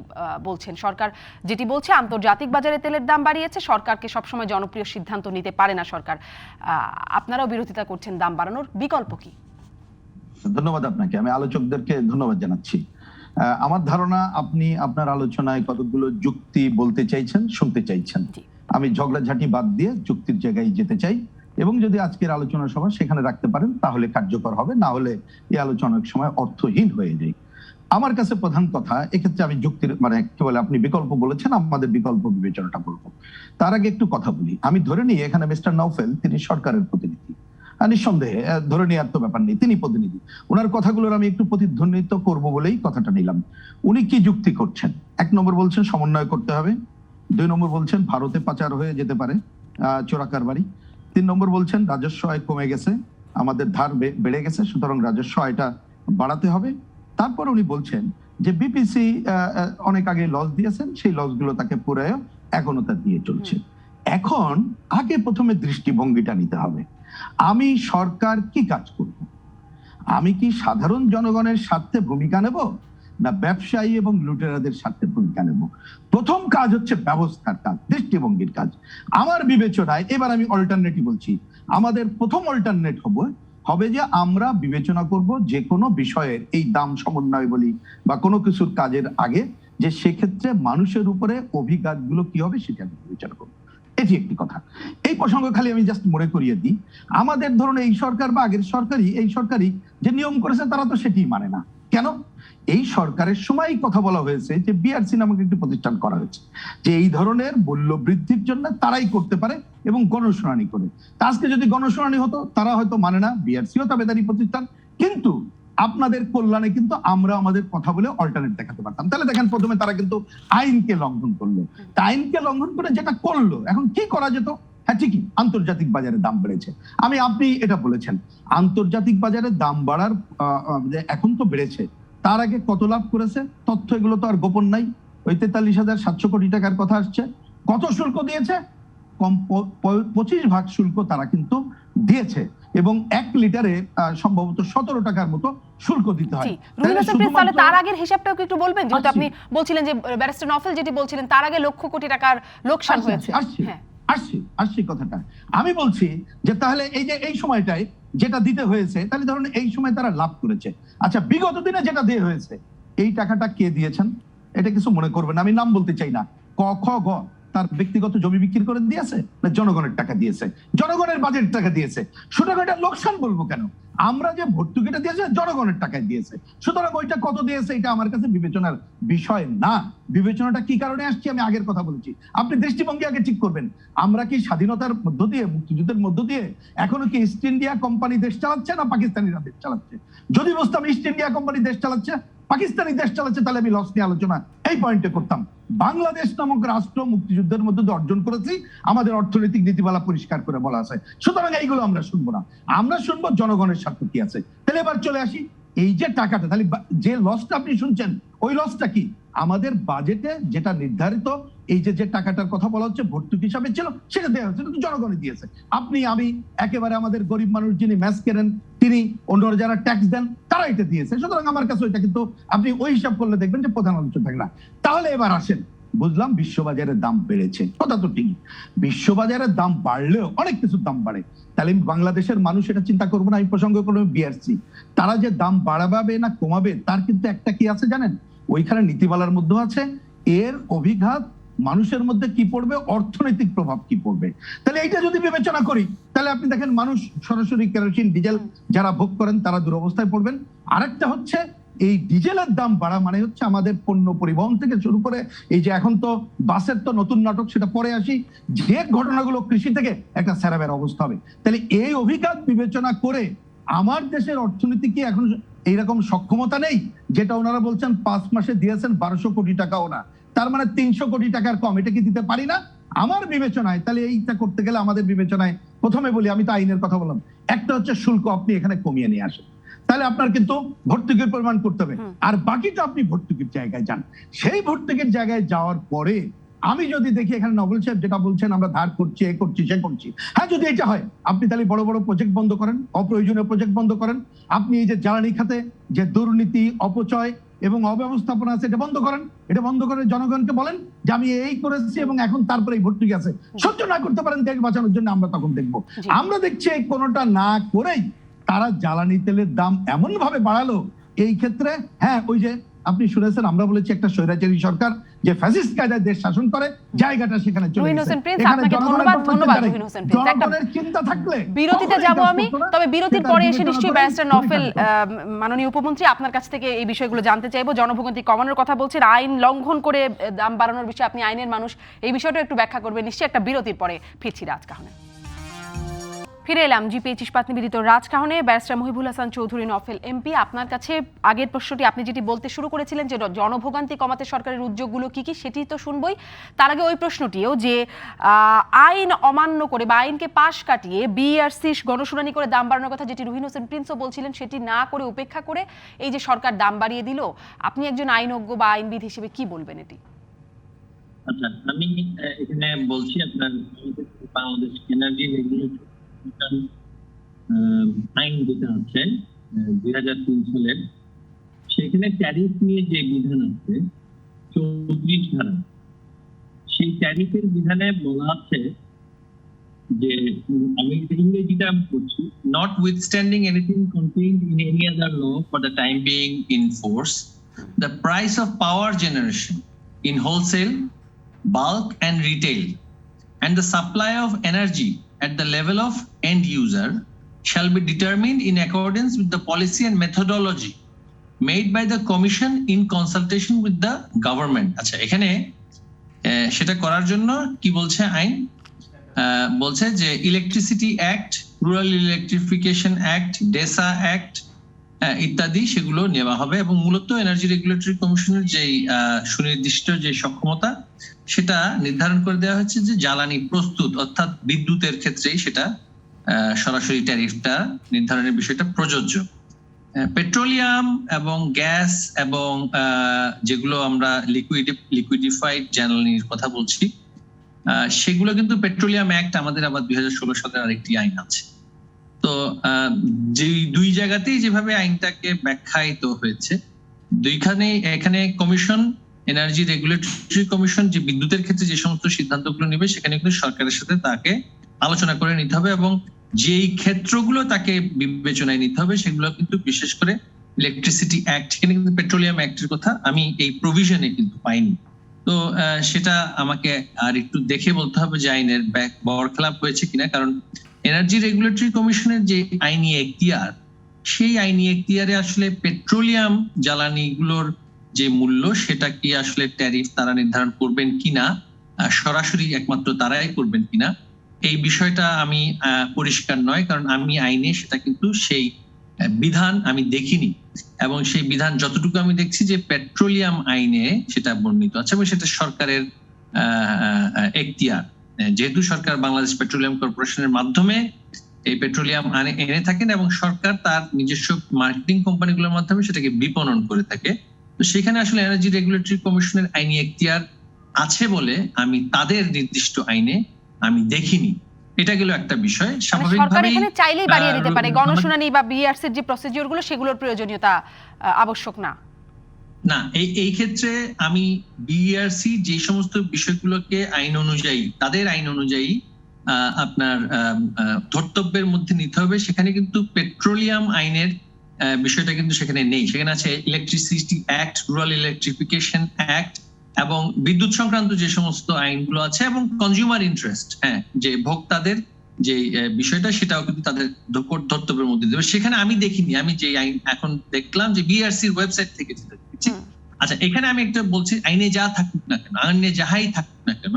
বলছেন? সরকার যেটি বলছে আন্তর্জাতিক বাজারে তেলের দাম বাড়িয়েছে, সরকারকে সবসময় জনপ্রিয় সিদ্ধান্ত নিতে পারে না সরকার, আপনারাও বিরোধিতা করছেন দাম বাড়ানোর, বিকল্প কি? ধন্যবাদ আপনাকে, আমি আলোচকদেরকে ধন্যবাদ জানাচ্ছি। আমার ধারণা আপনি আপনার আলোচনায় কতগুলো যুক্তি বলতে চাইছেন, শুনতে চাইছেন। আমি ঝগড়াঝাটি বাদ দিয়ে যুক্তির জায়গায় যেতে চাই, এবং যদি আজকের আলোচনা সভা সেখানে রাখতে পারেন তাহলে কার্যকর হবে, না হলে এই আলোচনা এক সময় অর্থহীন হয়ে যায়। আমার কাছে প্রধান কথা এক্ষেত্রে, আমি যুক্তির মানে কি বলে, আপনি বিকল্প বলেছেন, আমাদের বিকল্প বিবেচনাটা বলবো। তার আগে একটু কথা বলি। আমি ধরে নিই এখানে মিস্টার নওফেল তিনি সরকারের প্রতিনিধি, নিঃসন্দেহে ধরে নেওয়ার তো ব্যাপার নেই, তিনি প্রতিনিধি। ওনার কথাগুলোর আমি একটু প্রতিধ্বনিত করবো বলেই কথাটা নিলাম। উনি কি যুক্তি করছেন? 1 নম্বর বলছেন সমন্বয় করতে হবে, 2 নম্বর বলছেন ভারতে পাচার হয়ে যেতে পারে চোরাকারবারি, 3 নম্বর বলছেন রাজস্ব আয় কমে গেছে, আমাদের ধার বেড়ে গেছে, সুতরাং রাজস্ব আয়টা বাড়াতে হবে। তারপর উনি বলছেন যে বিপিসি অনেক আগে লস দিয়েছেন, সেই লসগুলো তাকে পুরায় এখনো তা দিয়ে চলছে। এখন আগে প্রথমে দৃষ্টিভঙ্গিটা নিতে হবে, আমি সরকার কি কাজ করব? আমি কি সাধারণ জনগণের স্বার্থে ভূমিকা নেব, না ব্যবসায়ী এবং লুটেরাদের স্বার্থে ভূমিকা নেব? প্রথম কাজ হচ্ছে ব্যবস্থার কাজ, দৃষ্টিভঙ্গির কাজ। আমার বিবেচনায়, এবার আমি অল্টারনেটিভ বলছি, আমাদের প্রথম অল্টারনেট হবে যে আমরা বিবেচনা করব যে কোনো বিষয়ের, এই দাম সমন্বয় বলি বা কোনো কিছুর কাজের আগে, যে সেক্ষেত্রে মানুষের উপরে অভিঘাতগুলো কি হবে সেটা আমি বিচার করবো। এটি একটি কথা। এই প্রসঙ্গে খালি আমি জাস্ট মনে করিয়ে দিই, আমাদের ধরুন এই সরকার বা আগের সরকারি যে নিয়ম করেছে তারা তো সেটি মানে না। কেন? এই সরকারের সময় কথা বলা হয়েছে যে বিআরসি নামক একটি প্রতিষ্ঠান করা হয়েছে, যে এই ধরনের মূল্য বৃদ্ধির জন্য তারাই করতে পারে এবং গণশুনানি করে। তা আজকে যদি গণশুনানি হতো তারা হয়তো মানে না, বিআরসিও তাবেদারি প্রতিষ্ঠান, কিন্তু আপনাদের কল্যাণে কিন্তু আমরা আমাদের কথা বলে অল্টারনেট দেখাতে পারতাম। তাহলে দেখেন প্রথমে তারা কিন্তু আইনকে লঙ্ঘন করলো, তা আইনকে লঙ্ঘন করে যেটা করলো এখন কি করা যেত? হ্যাঁ ঠিকই, আন্তর্জাতিক বাজারে দাম বেড়েছে। আপনি এটা বলেছেন, আন্তর্জাতিক বাজারে দাম বাড়ার এখন তো বেড়েছে, তার আগে কত লাভ করেছে তথ্য এগুলো তো আর গোপন নাই। ওই 43,700 কোটি টাকার কথা আসছে, কত শুল্ক দিয়েছে? কম 25% শুল্ক তারা কিন্তু দিয়েছে, এবং 1 লিটারে সম্ভবত 17 টাকার মতো শুল্ক দিতে হয়। তাহলে তার আগের হিসাবটাও একটু বলবেন, যেহেতু আপনি বলছিলেন যে ব্যারিস্টার নফেল যেটি বলছিলেন তার আগে লক্ষ কোটি টাকার লোকসান হয়েছে। আসছি কথাটা আমি বলছি যে তাহলে এই যে এই সময়টায় যেটা দিতে হয়েছে, তাহলে ধরুন এই সময় তারা লাভ করেছে। আচ্ছা, বিগত দিনে যেটা দিয়ে হয়েছে এই টাকাটা কে দিয়েছেন? এটা কিছু মনে করবেন, আমি নাম বলতে চাই না। ক খ গ তার ব্যক্তিগত জমি বিক্রি করে দিয়েছে না জনগণের টাকা দিয়েছে? জনগণের বাজেট টাকা দিয়েছে। সুতরাং এটা লোকসান বলবো কেন? আমরা যে ভর্তুকিটা দিয়েছে জনগণের টাকায় দিয়েছে, সুতরাং ওইটা কত দিয়েছে এটা আমার কাছে বিবেচনার বিষয় না। বিবেচনাটা কি কারণে আসছে আমি আগের কথা বলেছি, আপনি দৃষ্টিভঙ্গি আগে ঠিক করবেন। আমরা কি স্বাধীনতার মধ্য দিয়ে, মুক্তিযুদ্ধের মধ্য দিয়ে এখনো কি ইস্ট ইন্ডিয়া কোম্পানি দেশ চালাচ্ছে না পাকিস্তানিরা দেশ চালাচ্ছে? যদি বুঝতাম ইস্ট ইন্ডিয়া কোম্পানি দেশ চালাচ্ছে, পাকিস্তানি দেশ চালাচ্ছে, তাহলে আমি লস নিয়ে আলোচনা এই পয়েন্টে করতাম। বাংলাদেশ নামক রাষ্ট্র মুক্তিযুদ্ধের মধ্যে অর্জন করেছি, আমাদের অর্থনৈতিক নীতিমালা পরিষ্কার করে বলা আছে। সুতরাং এইগুলো আমরা শুনবো না, আমরা শুনবো জনগণের স্বার্থ কি আছে। তাহলে এবার চলে আসি এই যে টাকাটা, তাহলে যে লসটা আপনি শুনছেন ওই লসটা কি? আমাদের বাজেটে যেটা নির্ধারিত এই যে টাকাটার কথা বলা হচ্ছে ভর্তুকি হিসাবে ছিল, সেটা দেওয়া হচ্ছে, কিন্তু জনগণই দিয়েছে। আপনি আমি একেবারে আমাদের গরিব মানুষ যিনি ম্যাচ কেনেন তিনি, অন্যরা যারা ট্যাক্স দেন তারা এটা দিয়েছে। সুতরাং আমার কাছে ওইটা কিন্তু আপনি ওই হিসাব করলে দেখবেন যে প্রধান আলোচনা থাকে না। তাহলে এবার আসেন, বুঝলাম বিশ্ববাজারের দাম বেড়েছে, কথা তো ঠিকই, বিশ্ববাজারের দাম বাড়লেও অনেক কিছুর দাম বাড়ে। তাহলে বাংলাদেশের মানুষ এটা চিন্তা করবো না? আমি প্রসঙ্গ করবো বিআরসি, তারা যে দাম বাড়াবে না কমাবে তার কিন্তু একটা কি আছে জানেন? ওইখানে নীতিমালার মধ্যে আছে এর অভিঘাত মানুষের মধ্যে কি পড়বে, অর্থনৈতিক প্রভাব কি পড়বে। তাহলে এইটা যদি বিবেচনা করি তাহলে আপনি দেখেন মানুষ সরাসরি কেরোসিন ডিজেল যারা ভোগ করেন তারা দুরবস্থায় পড়বেন। আরেকটা হচ্ছে এই ডিজেলের দাম বাড়া মানে হচ্ছে আমাদের পণ্য পরিবহন থেকে শুরু করে এই যে এখন তো বাসের তো নতুন নাটক, সেটা পরে আসি, যে ঘটনাগুলো কৃষি থেকে একটা স্যারাবের অবস্থা হবে। তাহলে এই অভিঘাত বিবেচনা করে আমার দেশের অর্থনীতি কি এখন এইরকম সক্ষমতা নেই যেটা ওনারা বলছেন 5 মাসে দিয়েছেন 1200 কোটি টাকাও না, তার মানে 300 কোটি টাকার কম, এটা কি দিতে পারি না? আমার বিবেচনায় তাহলে এইটা করতে গেলে আমাদের বিবেচনায় প্রথমে বলি, আমি তো আইনের কথা বললাম, একটা হচ্ছে শুল্ক আপনি এখানে কমিয়ে নিয়ে আসেন, তাহলে আপনার কিন্তু ভর্তুকির পরিমাণ করতে হবে, আর বাকিটা আপনি ভর্তুকির জায়গায় যান। সেই ভর্তুকির জায়গায় যাওয়ার পরে আমি যদি দেখি এখানে নভেল সাহেব যেটা বলছেন আমরা ধার করছি, এ করছি, সে করছি, হ্যাঁ যদি এটা হয় আপনি তাহলে বড় বড় প্রজেক্ট বন্ধ করেন, অপ্রয়োজনীয় প্রজেক্ট বন্ধ করেন। আপনি এই যে জ্বালানি খাতে যে দুর্নীতি, অপচয় এবং অব্যবস্থাপনা আছে এটা বন্ধ করেন। এটা বন্ধ করে জনগণকে বলেন যে আমি এই করেছি এবং এখন তারপরে এই ভর্তুকি আছে, সহ্য না করতে পারেন দেশ বাঁচানোর জন্য, আমরা তখন দেখবো। আমরা দেখছি এই কোনোটা না করেই তারা জ্বালানি তেলের দাম এমন ভাবে বাড়ালো। এই ক্ষেত্রে হ্যাঁ ওই যে আপনি শুনেছেন আমরা বলেছি একটা স্বৈরাচারী সরকার যে ফ্যাসিস্ট কায়দায় দেশ শাসন করে, জায়গাটা সেখানে চলে গেছে। জনগণের চিন্তা থাকলে বিরতিতে যাব আমি, তবে বিরতির পরে এসে নিশ্চয়ই ব্যারিস্টার নফেল মাননীয় উপমন্ত্রী আপনার কাছ থেকে এই বিষয়গুলো জানতে চাইবো। জনভোগান্তি কমানোর কথা বলছেন, আইন লঙ্ঘন করে দাম বাড়ানোর বিষয়ে আপনি আইনের মানুষ, এই বিষয়টা একটু ব্যাখ্যা করবেন নিশ্চয়ই। একটা বিরতির পরে ফিরছি রাজকাহনে। ফিরে এলাম জিপিএইচ ইস্পাত নিবেদিত রাজকাহনে। ব্যারিস্টার মহিবুল হাসান চৌধুরী নফেল এমপি, আপনার কাছে আগের প্রশ্নটি আপনি যেটি বলতে শুরু করেছিলেন যে জনভোগান্তি কমাতে সরকারের উদ্যোগগুলো কি কি সেটি তো শুনবই, তার আগে ওই প্রশ্নটিও যে আইন অমান্য করে বা আইনকে পাশ কাটিয়ে বিআরসি গণশুনানি করে দাম বাড়ানোর কথা যেটি রুহিন হোসেন প্রিন্সও বলছিলেন, সেটি না করে উপেক্ষা করে এই যে সরকার দাম বাড়িয়ে দিল, আপনি একজন আইনজ্ঞ বা আইনবিদ হিসেবে কি বলবেন এটি? আচ্ছা, আমি এখানে বলছি আপনার বাংলাদেশ এনার্জি রেগুলেটরি আইন যেটা আছে 2003 সালের, সেখানে ট্যারিফ নিয়ে যে বিধান আছে 34 ধারা, সেই ট্যারিফের বিধানে বলা আছে যে আমি ইংরেজিটা করছি, notwithstanding anything contained in any other law for the time being in force, the price of power generation in wholesale, bulk and retail, and the supply of energy at the level of end user shall be determined in accordance with the policy and methodology made by the commission in consultation with the government. আচ্ছা, এখানে সেটা করার জন্য কি বলছে আইন? বলছে যে electricity act, rural electrification act, DESA act ইত্যাদি সেগুলো নেওয়া হবে, এবং মূলত এনার্জি রেগুলেটরি কমিশনের যে সুনির্দিষ্ট যে সক্ষমতা সেটা নির্ধারণ করে দেওয়া হচ্ছে যে জ্বালানি প্রস্তুত অর্থাৎ বিদ্যুতের ক্ষেত্রেই সেটা সরাসরি ট্যারিফটা নির্ধারণের বিষয়টা প্রযোজ্য। পেট্রোলিয়াম এবং গ্যাস এবং যেগুলো আমরা লিকুইডিফাইড জ্বালানির কথা বলছি, সেগুলো কিন্তু পেট্রোলিয়াম অ্যাক্ট আমাদের আবার 2016 সালের আরেকটি আইন আছে। তো যে দুই জায়গাতেই যেভাবে আইনটাকে ব্যাখ্যায়িত হয়েছে, এখানে কমিশন, এনার্জি রেগুলেটরি কমিশন যে বিদ্যুতের ক্ষেত্রে যে সমস্ত সিদ্ধান্তগুলো নেবে সেখানে কিন্তু সরকারের সাথে তাকে আলোচনা করে নিতে হবে, এবং যেই ক্ষেত্রগুলো তাকে বিবেচনায় নিতে হবে সেগুলো কিন্তু বিশেষ করে ইলেকট্রিসিটি অ্যাক্ট, এখানে কিন্তু পেট্রোলিয়াম অ্যাক্টের কথা আমি এই প্রভিশনে কিন্তু পাইনি। তো সেটা আমাকে আর একটু দেখে বলতে হবে যে আইনের বরখেলাপ হয়েছে কিনা, কারণ এনার্জি রেগুলেটরি কমিশনের যে আইনি এখতিয়ার, সেই আইনি এখতিয়ারে আসলে পেট্রোলিয়াম জ্বালানিগুলোর যে মূল্য সেটা কি আসলে ট্যারিফ তারা নির্ধারণ করবেন কিনা, সরাসরি একমাত্র তারাই করবেন কিনা, এই বিষয়টা আমি পরিষ্কার নয়, কারণ আমি আইনে সেটা কিন্তু সেই বিধান আমি দেখিনি, এবং সেই বিধান যতটুকু আমি দেখছি যে পেট্রোলিয়াম আইনে সেটা বর্ণিত আছে এবং সেটা সরকারের এখতিয়ার, যেহেতু সরকার বাংলাদেশ পেট্রোলিয়াম কর্পোরেশনের মাধ্যমে এই পেট্রোলিয়াম এনে থাকেন এবং সরকার তার নিজস্ব মার্কেটিং কোম্পানিগুলোর মাধ্যমে সেটাকে বিপণন করে থাকে। তো সেখানে আসলে এনার্জি রেগুলেটরি কমিশনের আইনি এখতিয়ার আছে বলে আমি তাদের নির্দিষ্ট আইনে আমি দেখিনি। এটা গেল একটা বিষয়। সরকার এখানে চাইলেই বাড়িয়ে দিতে পারে, গণশুনানি বা বিআরসির যে প্রসিডিউর গুলো সেগুলোর প্রয়োজনীয়তা আবশ্যক না। না, এই ক্ষেত্রে আমি বিআরসি যে সমস্ত বিষয়গুলোকে আইন অনুযায়ী, তাদের আইন অনুযায়ী আপনার ধর্তব্যের মধ্যে নিতে হবে, সেখানে কিন্তু পেট্রোলিয়াম আইনের বিষয়টা কিন্তু সেখানে নেই। সেখানে আছে electricity act, rural electrification act এবং বিদ্যুৎ সংক্রান্ত যে সমস্ত আইনগুলো আছে, এবং কনজিউমার ইন্টারেস্ট, যে ভোক্তাদের যে বিষয়টা সেটাও কিন্তু তাদের ধর্তব্যের মধ্যে দেবে। সেখানে আমি দেখিনি, আমি যে আইন এখন দেখলাম যে বিআরসির ওয়েবসাইট থেকে যেটা দেখছি। আচ্ছা, এখানে আমি একটা বলছি, আইনে যা থাকুক না কেন, আইনে যাহাই থাকুক না কেন,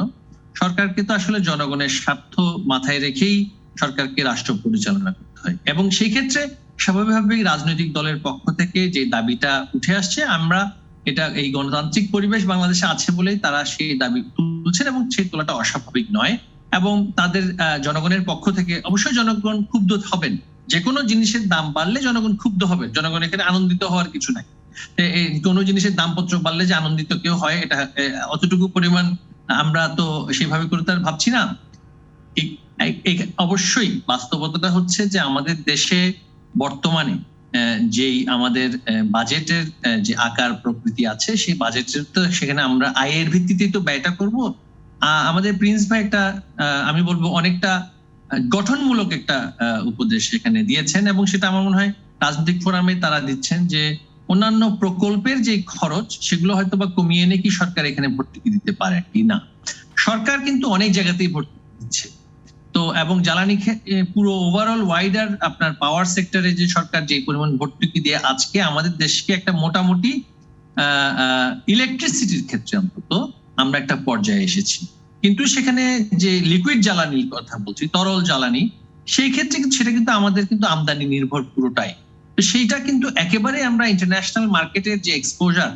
সরকারকে তো আসলে জনগণের স্বার্থ মাথায় রেখেই সরকারকে রাষ্ট্র পরিচালনা করতে হয়, এবং সেই ক্ষেত্রে স্বাভাবিকভাবেই রাজনৈতিক দলের পক্ষ থেকে যে দাবিটা উঠে আসছে, আমরা এটা এই গণতান্ত্রিক পরিবেশ বাংলাদেশে আছে বলেই তারা সেই দাবি তুলছেন, এবং সেই তোলাটা অস্বাভাবিক নয়। এবং তাদের জনগণের পক্ষ থেকে অবশ্যই জনগণ ক্ষুব্ধ হবেন, যে কোনো জিনিসের দাম বাড়লে জনগণ ক্ষুব্ধ হবে, জনগণ এখানে আনন্দিত হওয়ার কিছু নাই। কোনো জিনিসের দামপত্র বাড়লে যে আনন্দিত কেউ হয়, এটা অতটুকু পরিমাণ আমরা তো সেভাবে করে তার ভাবছি না। অবশ্যই বাস্তবতাটা হচ্ছে যে আমাদের দেশে বর্তমানে যেই আমাদের বাজেটের যে আকার প্রকৃতি আছে, সেই বাজেটের তো সেখানে আমরা আয়ের ভিত্তিতে তো ব্যয়টা করব। আমাদের প্রিন্স ভাই একটা আমি বলবো অনেকটা গঠনমূলক একটা উপদেশ এখানে দিয়েছেন, এবং সেটা আমার মনে হয় রাজনৈতিক ফোরামে তারা দিচ্ছেন যে অন্যান্য প্রকল্পের যে খরচ সেগুলো হয়তো বা কমিয়ে এনে কি সরকার এখানে ভর্তুকি দিতে পারে কি না। সরকার কিন্তু অনেক জায়গাতেই ভর্তুকি দিচ্ছে, তো এবং জ্বালানি পুরো ওভারঅল ওয়াইডার আপনার পাওয়ার সেক্টরে যে সরকার যে পরিমাণ ভর্তুকি দিয়ে আজকে আমাদের দেশকে একটা মোটামুটি ইলেকট্রিসিটির ক্ষেত্রে অন্তত আমরা একটা পর্যায়ে এসেছি। কিন্তু সেখানে যে লিকুইড জ্বালানির কথা বলছি, তরল জ্বালানি, সেই ক্ষেত্রে কিন্তু সেটা কিন্তু আমাদের কিন্তু আমদানি নির্ভর পুরোটাই। তো সেইটা কিন্তু একেবারে আমরা ইন্টারন্যাশনাল মার্কেটের যে এক্সপোজার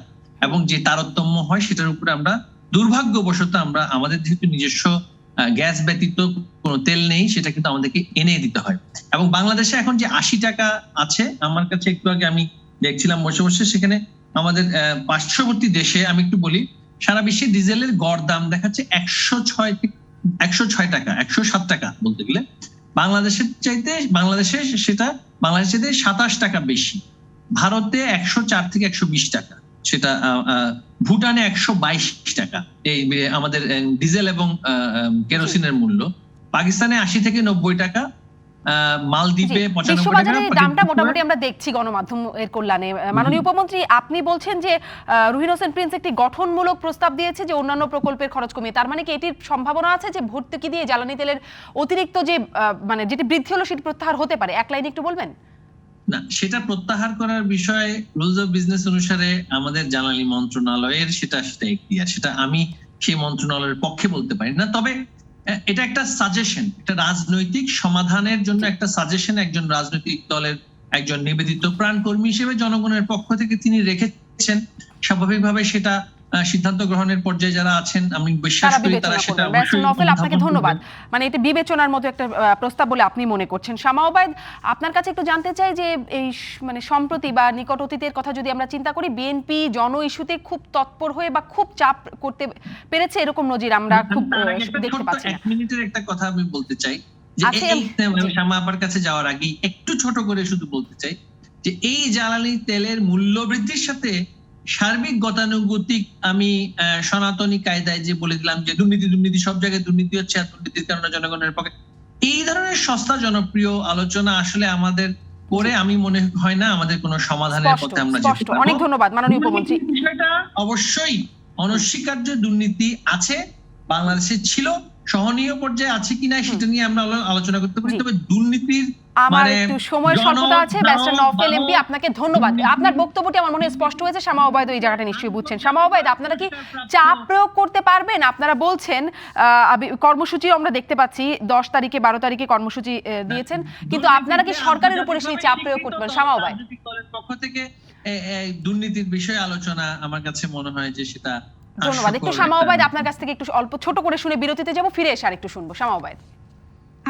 এবং যে তারতম্য হয় সেটার উপরে আমরা দুর্ভাগ্যবশত আমরা আমাদের যেহেতু নিজস্ব গ্যাস ব্যতীত কোনো তেল নেই, সেটা কিন্তু আমাদেরকে এনে দিতে হয়। এবং বাংলাদেশে এখন যে 80 টাকা আছে, আমার কাছে একটু আগে আমি দেখছিলাম বসে বসে, সেখানে আমাদের পার্শ্ববর্তী দেশে আমি একটু বলি, সারা বিশ্বে ডিজেলের গড় দাম দেখাচ্ছে 106 টাকা, 107 টাকা বলতে গেলে। বাংলাদেশের সেটা বাংলাদেশের 27 টাকা বেশি, ভারতে 104 থেকে 120 টাকা, সেটা ভুটানে 122 টাকা এই আমাদের ডিজেল এবং কেরোসিনের মূল্য, পাকিস্তানে 80 থেকে 90 টাকা, মালদ্বীপে 95 টাকা, বিশ্ববাজারে দামটা মোটামুটি আমরা দেখছি গণমাধ্যম এর কল্যাণে। মাননীয় উপমন্ত্রী, আপনি বলছেন যে রুহিন হোসেন প্রিন্স একটি গঠনমূলক প্রস্তাব দিয়েছে যে অন্যান্য প্রকল্পের খরচ কমিয়ে, তার মানে কি এটির সম্ভাবনা আছে যে ভর্তুকি দিয়ে জ্বালানি তেলের অতিরিক্ত যে মানে যেটি বৃদ্ধি হলো সেটি প্রত্যাহার হতে পারে? এক লাইনে একটু বলবেন। না, সেটা প্রত্যাহার করার বিষয়ে রুলস অফ বিজনেস অনুসারে আমাদের জ্বালানি মন্ত্রণালয়ের সেটা এখতিয়ার, সেটা আমি সেই মন্ত্রণালয়ের পক্ষে বলতে পারি না। তবে এটা একটা সাজেশন, একটা রাজনৈতিক সমাধানের জন্য একটা সাজেশন একজন রাজনৈতিক দলের একজন নিবেদিত প্রাণকর্মী হিসেবে জনগণের পক্ষ থেকে তিনি রেখেছেন। স্বাভাবিকভাবে সেটা সিদ্ধান্ত গ্রহণের পর্যায়ে যারা আছেন আমি বিশ্বাস করি তারা সেটা অবশ্যই। নফেল, আপনাকে ধন্যবাদ। মানে এটা বিবেচনার মতো একটা প্রস্তাব বলে আপনি মনে করছেন। শামা ওবায়দ, আপনার কাছে একটু জানতে চাই যে এই মানে সম্প্রতি বা নিকট অতীতের কথা যদি আমরা চিন্তা করি, বিএনপি জন ইস্যুতে খুব তৎপর হয়ে বা খুব চাপ করতে পেরেছে এরকম নজির আমরা খুব দেখতে পাচ্ছি না। এক মিনিটের একটা কথা আমি বলতে চাই যে এই শামা আপার কাছে যাওয়ার আগে একটু ছোট করে শুধু বলতে চাই যে এই জ্বালানি তেলের মূল্য বৃদ্ধির সাথে সার্বিক গতানুগতিক আমি সনাতনী কায়দায় যে বলে দিলাম যে দুর্নীতি সব জায়গায় দুর্নীতি হচ্ছে, আর দুর্নীতির কারণে জনগণের পক্ষে এই ধরনের সস্তা জনপ্রিয় আলোচনা আসলে আমাদের করে আমি মনে হয় না আমাদের কোনো সমাধানের পথে আমরা যেতে পারবো। অনেক ধন্যবাদ মাননীয় উপমন্ত্রী। বিষয়টা অবশ্যই অনস্বীকার্য, দুর্নীতি আছে, বাংলাদেশে ছিল, সহনীয় পর্যায়ে আছে কিনা সেটা নিয়ে আমরা আলোচনা করতে পারি। তবে দুর্নীতির আমার একটু সময় স্বল্পতা আছে। ব্যারিস্টার নওফেল এমপি, আপনাকে ধন্যবাদ। আপনার বক্তব্যটি আমার মনে স্পষ্ট হয়েছে। শামা ওবায়দ এই জায়গাটা নিশ্চয়ই বুঝছেন। শামা ওবায়দ, আপনারা কি চাপ প্রয়োগ করতে পারবেন? আপনারা বলছেন কর্মসূচি আমরা দেখতে পাচ্ছি 10 তারিখে 12 তারিখে কর্মসূচি দিয়েছেন, কিন্তু আপনারা কি সরকারের উপরে সেই চাপ প্রয়োগ করতে পারেন? শামা ওবায়দ, পক্ষ থেকে দুর্নীতির বিষয়ে আলোচনা আমার কাছে মনে হয় যে সেটা। ধন্যবাদ। একটু শামা ওবায়দ আপনার কাছ থেকে একটু অল্প ছোট করে শুনে বিরতিতে যাব, ফিরে এসে আর একটু শুনবো। শামা ওবায়দ,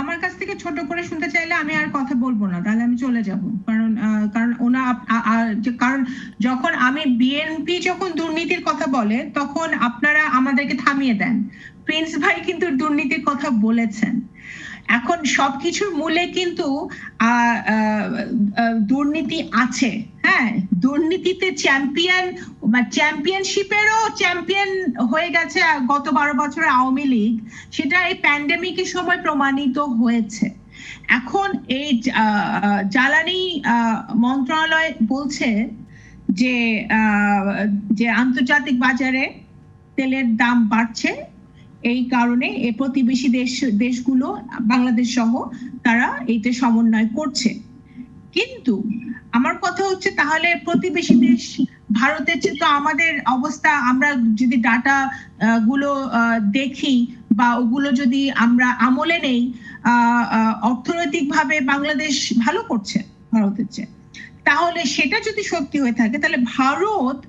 আমার কাছ থেকে ছোট করে শুনতে চাইলে আমি আর কথা বলবো না, তাহলে আমি চলে যাব। কারণ যখন আমি বিএনপি যখন দুর্নীতির কথা বলে তখন আপনারা আমাদেরকে থামিয়ে দেন। প্রিন্স ভাই কিন্তু দুর্নীতির কথা বলেছেন। এখন সবকিছুর মূলে কিন্তু দুর্নীতি আছে। হ্যাঁ, দুর্নীতিতে চ্যাম্পিয়নশিপেরও চ্যাম্পিয়ন হয়ে গেছে গত 12 বছরে আওয়ামী লীগ, সেটা এই প্যান্ডেমিকের সময় প্রমাণিত হয়েছে। এখন এই জ্বালানি মন্ত্রণালয় বলছে যে আন্তর্জাতিক বাজারে তেলের দাম বাড়ছে, এই কারণে এই প্রতিবেশী দেশগুলো বাংলাদেশ সহ তারা এইটা সমন্বয় করছে। কিন্তু আমার কথা হচ্ছে, তাহলে প্রতিবেশী দেশ ভারতের চেয়ে তো আমাদের অবস্থা, আমরা যদি ডাটা গুলো দেখি বা ওগুলো যদি আমরা আমলে নেই, অর্থনৈতিকভাবে বাংলাদেশ ভালো করছে ভারতের চেয়ে। তাহলে সেটা যদি সত্যি হয়ে থাকে, তাহলে ভারত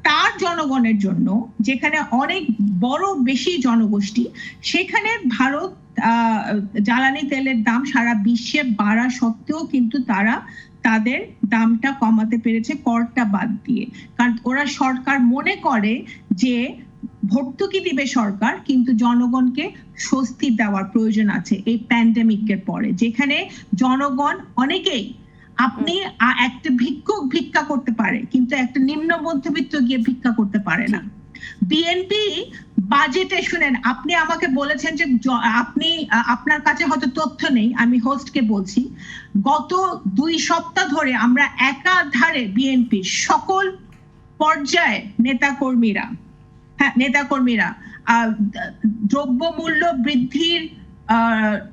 তার জনগণের জন্য, যেখানে অনেক বড় বেশি জনগোষ্ঠী, সেখানে ভারত জ্বালানি তেলের দাম সারা বিশ্বে বাড়া সত্ত্বেও কিন্তু তারা তাদের দামটা কমাতে পেরেছে করটা বাদ দিয়ে। কারণ ওরা সরকার মনে করে যে ভর্তুকি দিবে সরকার, কিন্তু জনগণকে স্বস্তি দেওয়ার প্রয়োজন আছে এই প্যান্ডেমিকের পরে, যেখানে জনগণ অনেকেই, আপনি একটা ভিক্ষুক ভিক্ষা করতে পারে কিন্তু একটা নিম্ন মধ্যবিত্ত গিয়ে ভিক্ষা করতে পারে না। বিএনপি বাজেটে, শুনেন, আপনি আমাকে বলেছেন যে আপনার কাছে হয়তো তথ্য নেই, আমি হোস্টকে বলছি, গত 2 সপ্তাহ ধরে আমরা একাধারে বিএনপির সকল পর্যায়ে নেতাকর্মীরা দ্রব্যমূল্য বৃদ্ধির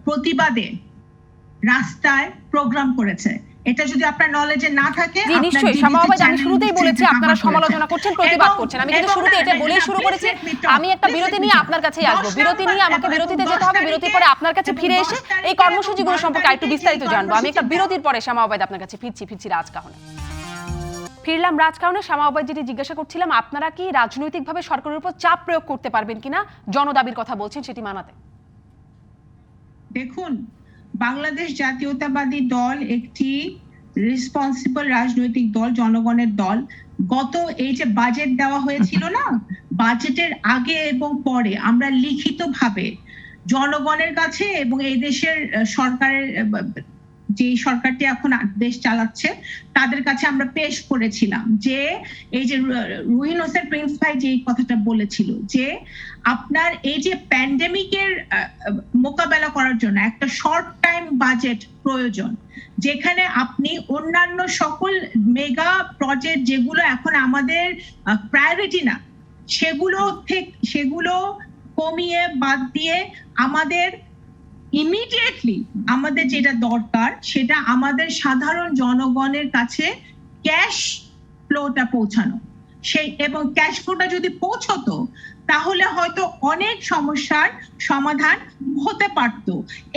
প্রতিবাদে রাস্তায় প্রোগ্রাম করেছে। এটা যদি আপনার নলেজে না থাকে, নিশ্চয়ই শামা ওবায়দ, আমি শুরুতেই বলেছি আপনারা সমালোচনা করছেন, প্রতিবাদ করছেন। আমি কিন্তু শুরুতে এটা বলেই শুরু করেছি, আমি একটা বিরতি নিয়ে আপনার কাছেই আসবো। বিরতি নিয়ে আমাকে বিরতিতে যেতে হবে, বিরতির পরে আপনার কাছে ফিরে এসে এই কর্মসূচিগুলো সম্পর্কে একটু বিস্তারিত জানবো। আমি একটা বিরতির পরে শামা ওবায়দ আপনার কাছে ফিরছি রাজকাহনে। ফিরলাম রাজকাহনে। শামা ওবায়দ, যেটি জিজ্ঞাসা করছিলাম, আপনারা কি রাজনৈতিকভাবে সরকারের উপর চাপ প্রয়োগ করতে পারবেন কিনা জনদাবির কথা বলছেন সেটি মানাতে? দেখুন, বাংলাদেশ জাতীয়তাবাদী দল একটি রেসপন্সিবল রাজনৈতিক দল, জনগণের দল। গত এই যে বাজেট দেওয়া হয়েছিল না, বাজেটের আগে এবং পরে আমরা লিখিতভাবে জনগণের কাছে এবং এই দেশের সরকারের যে সরকারটি এখন দেশ চালাচ্ছে তাদের কাছে আমরা পেশ করেছিলাম, যে এই যে রুহিন হোসেন প্রিন্স ভাই যে কথাটা বলেছিল যে আপনার এই যে প্যান্ডেমিকের মোকাবেলা করার জন্য একটা শর্ট টাইম বাজেট প্রয়োজন, যেখানে আপনি অন্যান্য সকল মেগা প্রজেক্ট যেগুলো এখন আমাদের প্রায়োরিটি না সেগুলো কমিয়ে বাদ দিয়ে আমাদের ইমিডিয়েটলি আমাদের যেটা দরকার সেটা আমাদের সাধারণ জনগণের কাছে ক্যাশ ফ্লোটা পৌঁছানো। সেই এবং ক্যাশ ফ্লোটা যদি পৌঁছতো তাহলে হয়তো অনেক সমস্যার সমাধান হতে পারত।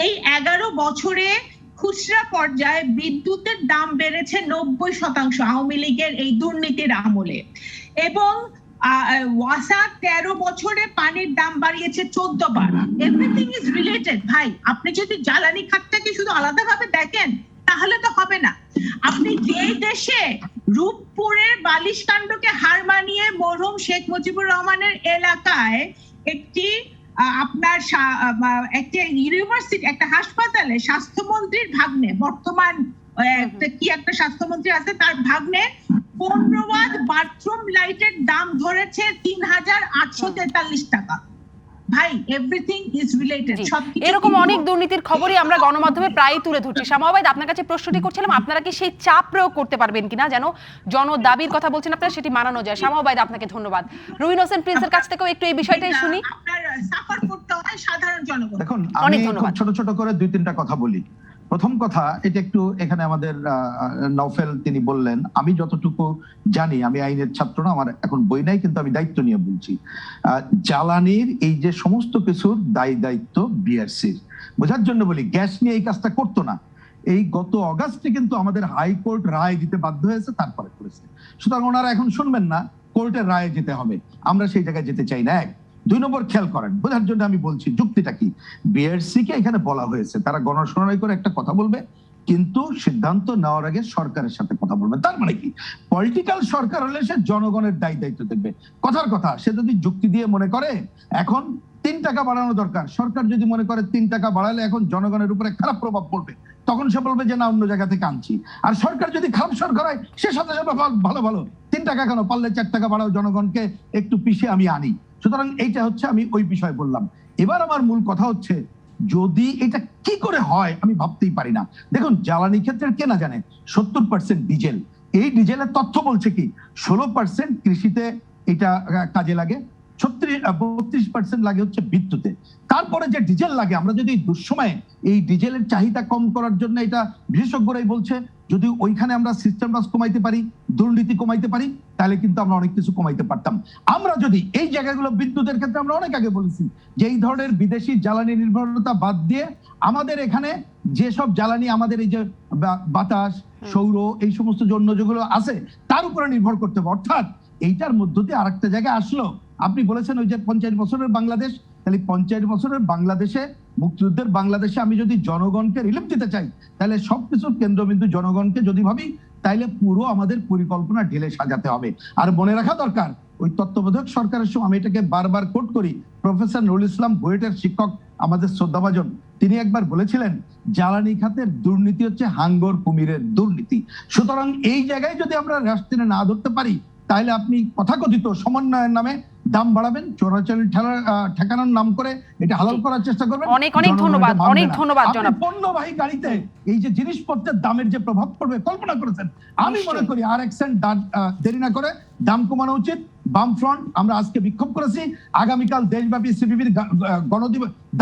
এই 11 বছরে খুচরা পর্যায়ে বিদ্যুতের দাম বেড়েছে 90% আওয়ামী লীগের এই দুর্নীতির আমলে, এবং ওয়াসা 13 বছরে পানির দাম বাড়িয়েছে 14 বার। এভরিথিং ইজ রিলেটেড ভাই। আপনি যদি জ্বালানি খাতটাকে শুধু আলাদাভাবে দেখেন তাহলে তো হবে না। আপনি যে দেশে রূপপুরের বালিশকাণ্ডকে হার মানিয়ে মরহুম শেখ মুজিবুর রহমানের এলাকায় একটি আপনার একটা ইউনিভার্সিটি, একটা হাসপাতালে স্বাস্থ্যমন্ত্রীর ভাগ্নে, বর্তমান একটা স্বাস্থ্যমন্ত্রী আছে, তার ভাগ্নে 15 ওয়াট বাথরুম লাইটের দাম ধরেছে 3843 টাকা। ভাই এভরিথিং ইজ রিলেটেড। এরকম অনেক দুর্নীতির খবরই আমরা গণমাধ্যমে প্রায়ই তুলে ধরছি। শামাওয়াত, আপনার কাছে প্রশ্নটি করছিলাম, আপনারা কি সেই চাপ প্রয়োগ করতে পারবেন কিনা যেন জনদাবির কথা বলছেন আপনারা সেটি মানানো যায়? শামাওয়াত, আপনাকে ধন্যবাদ। রুহিন হোসেন প্রিন্সের কাছ থেকেও একটু এই বিষয়টাই শুনি। আপনার সাফার করতে হয় সাধারণ জনগণ। দেখুন, আমি ছোট ছোট করে 2-3টা কথা বলি। প্রথম কথা, এটা একটু এখানে আমাদের নওফেল তিনি বললেন, আমি যতটুকু জানি, আমি আইনের ছাত্র না, আমার এখন বই নাই, কিন্তু আমি দায়িত্ব নিয়ে বলছি, জ্বালানির এই যে সমস্ত কিছুর দায়িত্ব বিআরসির। বোঝার জন্য বলি, গ্যাস নিয়ে এই কাজটা করতো না। এই গত অগাস্টে কিন্তু আমাদের হাইকোর্ট রায় দিতে বাধ্য হয়েছে, তারপরে করেছে। সুতরাং ওনারা এখন শুনবেন না, কোর্টের রায়ে যেতে হবে, আমরা সেই জায়গায় যেতে চাই না। 2 নম্বর খেয়াল করেন, বোঝার জন্য আমি বলছি যুক্তিটা কি। বিআরসি কে এখানে বলা হয়েছে তারা গণশুনানি করে একটা কথা বলবে, কিন্তু সিদ্ধান্ত নেওয়ার আগে সরকারের সাথে কথা বলবে। তার মানে কি, পলিটিক্যাল সরকার হলে সে জনগণের দায়িত্ব দেখবে। কথার কথা, সে যদি যুক্তি দিয়ে মনে করে এখন 3 টাকা বাড়ানো দরকার, সরকার যদি মনে করে 3 টাকা বাড়ালে এখন জনগণের উপরে খারাপ প্রভাব পড়বে, তখন সে বলবে যে না, অন্য জায়গা থেকে আনছি। আর সরকার যদি খারাপ সরকার হয়, সে সাথে সাথে ভালো 3 টাকা কেন, পারলে 4 টাকা বাড়াও, জনগণকে একটু পিছিয়ে আমি আনি। সুতরাং এইটা হচ্ছে, আমি ওই বিষয় বললাম। এবার আমার মূল কথা হচ্ছে, যদি এটা কি করে হয় আমি ভাবতেই পারি না। দেখুন, জ্বালানি ক্ষেত্রে কে না জানে 70% ডিজেল। এই ডিজেলের তথ্য বলছে কি 16% কৃষিতে এটা কাজে লাগে, 32% লাগে হচ্ছে বিদ্যুতে। তারপরে যে ডিজেল লাগে, আমরা যদি দুঃসময়ে এই ডিজেলের চাহিদা কম করার জন্য, এটা বিশেষজ্ঞরাই বলছে, যদি ওইখানে আমরা সিস্টেম লস কমাইতে পারি, দুর্নীতি কমাইতে পারি, তাহলে কিন্তু আমরা অনেক কিছু কমাইতে পারতাম। আমরা যদি এই জায়গাগুলো, বিদ্যুতের ক্ষেত্রে আমরা অনেক আগে বলেছি যে এই ধরনের বিদেশি জ্বালানি নির্ভরতা বাদ দিয়ে আমাদের এখানে যেসব জ্বালানি, আমাদের এই যে বাতাস, সৌর, এই সমস্ত জন্য যেগুলো আছে তার উপরে নির্ভর করতে হবে। অর্থাৎ এইটার মধ্য দিয়ে আরেকটা জায়গায় আসলো। আপনি বলেছেন ওই যে 50 বছরের বাংলাদেশ, তাহলে 50 বছরের বাংলাদেশে, মুক্তিযুদ্ধের বাংলাদেশে আমি যদি জনগণকে রিলিফ দিতে চাই, তাহলে সবকিছুর কেন্দ্রবিন্দু জনগণকে যদি ভাবি, তাইলে পুরো আমাদের পরিকল্পনা ঢেলে সাজাতে হবে। আর মনে রাখা দরকার, ওই তত্ত্বাবধায়ক সরকারের সময়, আমি এটাকে বারবার কোট করি, প্রফেসর নুরুল ইসলাম বুয়েটের শিক্ষক, আমাদের শ্রদ্ধাভাজন, তিনি একবার বলেছিলেন, জ্বালানি খাতের দুর্নীতি হচ্ছে হাঙ্গর কুমিরের দুর্নীতি। সুতরাং এই জায়গায় যদি আমরা রাষ্ট্রে না ধরতে পারি, তাহলে আপনি তথাকথিত সমন্বয়ের নামে দাম বাড়াবেন, চোরাচালানি ঠেকানোর নাম করে এটা হালাল করার চেষ্টা করবেন। অনেক ধন্যবাদ, অনেক ধন্যবাদ জনাব। পণ্যবাহী গাড়িতে এই যে জিনিসপত্রের দামের যে প্রভাব পড়বে কল্পনা করেছেন? আমি মনে করি আর এক সেন্ট দেরি না করে দাম কমানো উচিত। বামফ্রন্ট, আমরা আজকে বিক্ষোভ করেছি, আগামীকাল দেশব্যাপী সিপিবির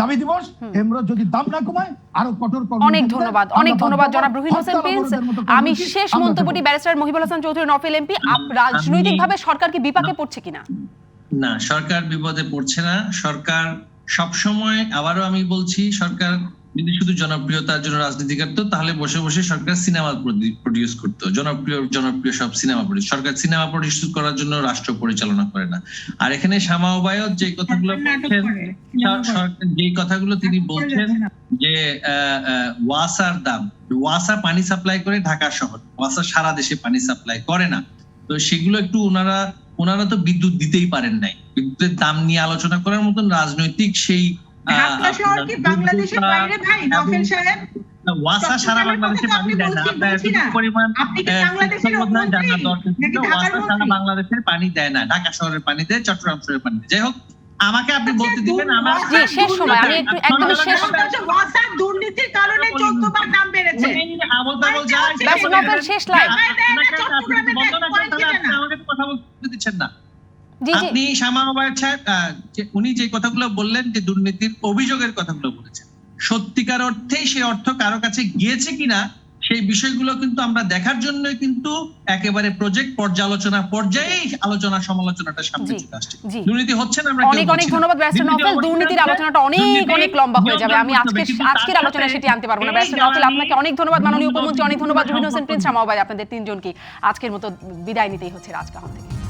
দাবি দিবস। আমরা যদি দাম না কমায়, আরো কঠোর অনেক ধন্যবাদ জনাব রুহিন হোসেন প্রিন্স। আমি শেষ মন্তব্যটি ব্যারিস্টার মহিবুল হাসান চৌধুরী নফেল এমপি, রাজনৈতিকভাবে সরকার কি বিপাকে পড়ছে কিনা? না, সরকার বিপদে পড়ছে না। সরকার সবসময়, আবারও আমি বলছি, সরকার যদি শুধু জনপ্রিয়তার জন্য রাজনীতি করতো, তাহলে বসে বসে সরকার সিনেমা প্রডিউস করতো, জনপ্রিয় সব সিনেমা প্রডিউস। সরকার সিনেমা প্রডিউস করার জন্য রাষ্ট্র পরিচালনা করে না। আর এখানে শামাওয়াত যে কথাগুলো বলছেন, যে কথাগুলো তিনি বলছেন যে ওয়াসার দাম, ওয়াসা পানি সাপ্লাই করে ঢাকা শহর, ওয়াসা সারা দেশে পানি সাপ্লাই করে না। তো সেগুলো একটু ওনারা তো বিদ্যুৎ দিতেই পারেন নাই। বিদ্যুতের দাম নিয়ে আলোচনা করার মতন রাজনৈতিক সেই বাংলাদেশের বাইরে ভাই নফেল সাহেব, ওয়াসা সারা বাংলাদেশে পানি দেয় না। পরিমাণ আপনি কি বাংলাদেশের ওয়াসা সারা বাংলাদেশের পানি দেয় না, ঢাকা শহরের পানি দেয়, চট্টগ্রাম শহরের পানি দেয়। যাই হোক, আমাকে আপনি বলতে দিবেন আমার জি শেষ সময় আমি একটু একদম শেষ ওয়াসার দুর্নীতির কারণে 14 বার দাম বেড়েছে। আবল তাবল যা ব্যাস নৌকার শেষ লাইন। আমাকে কথা বলতে দিচ্ছেন না। জি জি আপনি শামা ওবায়দ সাহেব উনি যে কথাগুলো বললেন, যে দুর্নীতির অভিযোগের কথাগুলো বলেছেন, সত্যিকার অর্থেই সেই অর্থ কারো কাছে গিয়েছে কিনা সেই বিষয়গুলো কিন্তু আমরা দেখার জন্য কিন্তু একেবারে প্রজেক্ট পর্যালোচনা পর্যায়ে আলোচনা সমালোচনাটা সামনে জি, চলে আসছে। জি। দুর্নীতি হচ্ছে না আমরা কেউ অনেক অনেক বলছি না। ধন্যবাদ ব্যারিস্টার দুর্নীতি নফেল। অবশ্যই দুর্নীতির আছে, আলোচনাটা অনেক দুর্নীতি অনেক লম্বা হয়ে যাবে। আমি নিয়ন্ত্রণ করতে হবে, কিন্তু তার আজকের আলোচনায় সাথে সেটি আনতে পারবো না। এই ব্যারিস্টার নফেল, জ্বালানি, আপনাকে অনেক ধন্যবাদ। মাননীয় উপমন্ত্রী অনেক ধন্যবাদ। রুবিন হোসেন প্রিন্স, সম্পর্ক। শামা ওবায়দ, আপনাদের তিনজনকে আজকের মতো বিদায় নিতেই হচ্ছে রাজকাহন থেকে।